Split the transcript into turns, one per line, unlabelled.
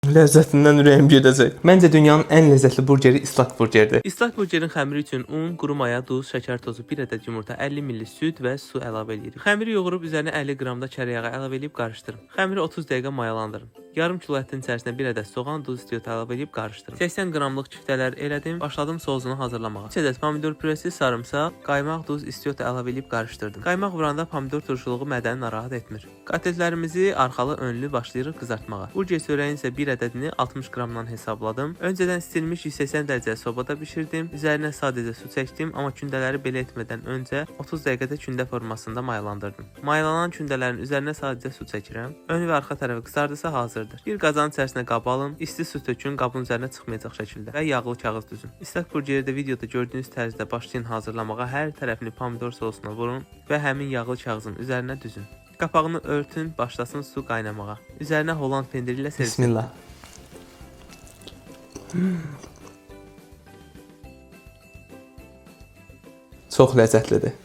Ləzzətindən ürəyim gedəcək. Məncə dünyanın ən ləzzətli burgeri islak burgerdir.
İslak burgerin xəmiri üçün un, quru maya, duz, şəkər tozu, 1 ədəd yumurta, 50 ml süd və su əlavə edirik. Xəmiri yoğurub üzərinə 50 qram da kərə yağı əlavə edib qarışdırın. Xəmiri 30 dəqiqə mayalandırın. Yarım kilo ətin içərisinə 1 ədəd soğan, duz, istiot əlavə edib qarışdırın. 80 qramlıq küftələr elədim. Başladım sosunu hazırlamağa. 3 ədəd pomidor püresi, sarımsaq, qaymaq, duz, istiot əlavə edib qarışdırdım. Qaymaq vuranda pomidor turşuluğu mədəni narahat etmir. Kotletlərimizi arxalı önlü başlayırıq qızartmağa. Burger çörəyin isə 1 ədədini 60 qramdan hesabladım. Öncədən istilmiş 180 dərəcə sobada bişirdim. Üzərinə sadəcə su çəkdim, amma kündələri belə etmədən öncə 30 dəqiqədə kündə formasında mayalandırdım. Mayalanan kündələrin üzərinə sadəcə su çəkirəm. Ön və arxa tərəfi qızardısa hazırdır. Bir qazanın içərisinə qab alın, isti su tökün, qabın üzərinə çıxmayacaq şəkildə və yağlı kağız düzün. İslak burgeri də videoda gördüyünüz tərzdə başlayın hazırlamağa. Hər tərəfini pomidor sosuna vurun və həmin yağlı kağızın üzərinə düzün. Qapağını örtün, başlasın su qaynamağa. Üzərinə Holland pendiri ilə servis.
Bismillah. Çox ləzzətlidir.